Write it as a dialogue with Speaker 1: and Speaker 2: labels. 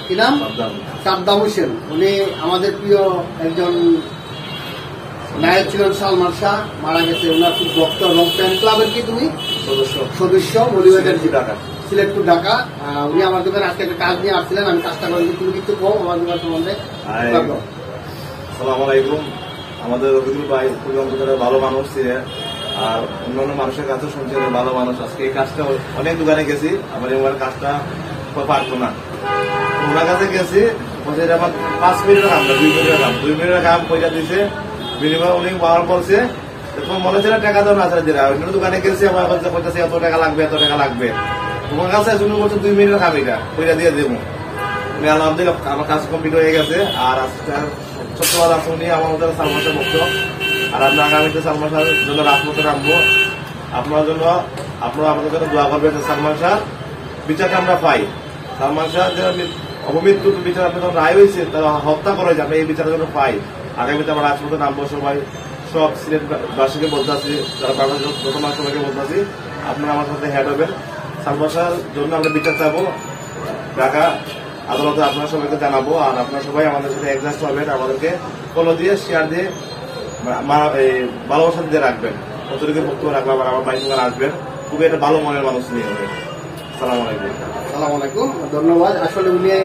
Speaker 1: কি নাম? সাদ্দাম হোসেন। উনি আমাদের প্রিয় একজন নায়ক ছিলেন। সালমান শাহ মারা গেছে। ওনার খুব ভক্ত এবং ফ্যান ক্লাবের কি তুমি সদস্য মলিবাদের সিলেটপুর ঢাকা। উনি আমার দোকানে আজকে একটা কাজ নিয়ে আসছিলেন। আমি কাজটা করেছি। তুমি কিছু কম আমার দোকান সম্বন্ধে।
Speaker 2: আসসালামু আলাইকুম। আমাদের রফিকুল ভাই ভালো মানুষ ছিলেন, আর অন্যান্য মানুষের কাছে শুনছিলেন ভালো মানুষ। আজকে এই কাজটা অনেক দোকানে গেছি, আমার এবার কাজটা পারতো না, ওনার কাছে গেছি। আমার 5 মিনিটের কাম না, 2 মিনিটের কাম। 2 মিনিটের কাম পয়সা দিছে, বিনিময় উনি বার করছে। তোমার মনে ছিল টাকা দাও না আসলে দিলা। অন্য দোকানে গেছি, আমার কাছে পয়সা এত টাকা লাগবে, এত টাকা লাগবে। তোমার কাছে শুনে বলছে 2 মিনিটের কাম, এটা পয়সা দিয়ে দেবো। উনি আলহামদুলিল্লাহ আমার কাজ কমপ্লিট হয়ে গেছে। আর আজকে ছোট্টবেলা আছে উনি আমার মধ্যে সালমান শাহ ভক্ত। আর আমরা আগামীতে সালমান শাহের জন্য রাজপথে নামবো। আপনার জন্য আপনারা আমাদের জন্য দোয়া করবেন যে সালমান শাহ বিচারটা আমরা পাই। সালমান শাহ যে অপমৃত্যুর বিচার আপনার যখন রায় হয়েছে, তারা হত্যা করে যে আমরা এই বিচারের জন্য পাই। আগামীতে আমরা রাজপথে নামবো সবাই। সব সিলেটবাসীকে বলতে আছি, যারা বাংলাদেশের প্রথম সবাইকে বলতে আছি, আপনারা আমার সাথে হেড হবেন। সালমান শাহের জন্য আমরা বিচার চাবো ঢাকা আদালতে, আপনারা সবাইকে জানাবো। আর আপনারা সবাই আমাদের সাথে অ্যাডজাস্ট হবেন, আমাদেরকে ফলো দিয়ে শেয়ার দিয়ে ভালোবাসা দিয়ে রাখবেন। কতটুকু বক্তব্য রাখবেন, আমার বাইক আসবেন। খুবই একটা ভালো মনের মানুষ নিয়ে হবে। সালাম আলাইকুম।
Speaker 1: ধন্যবাদ। আসলে উনি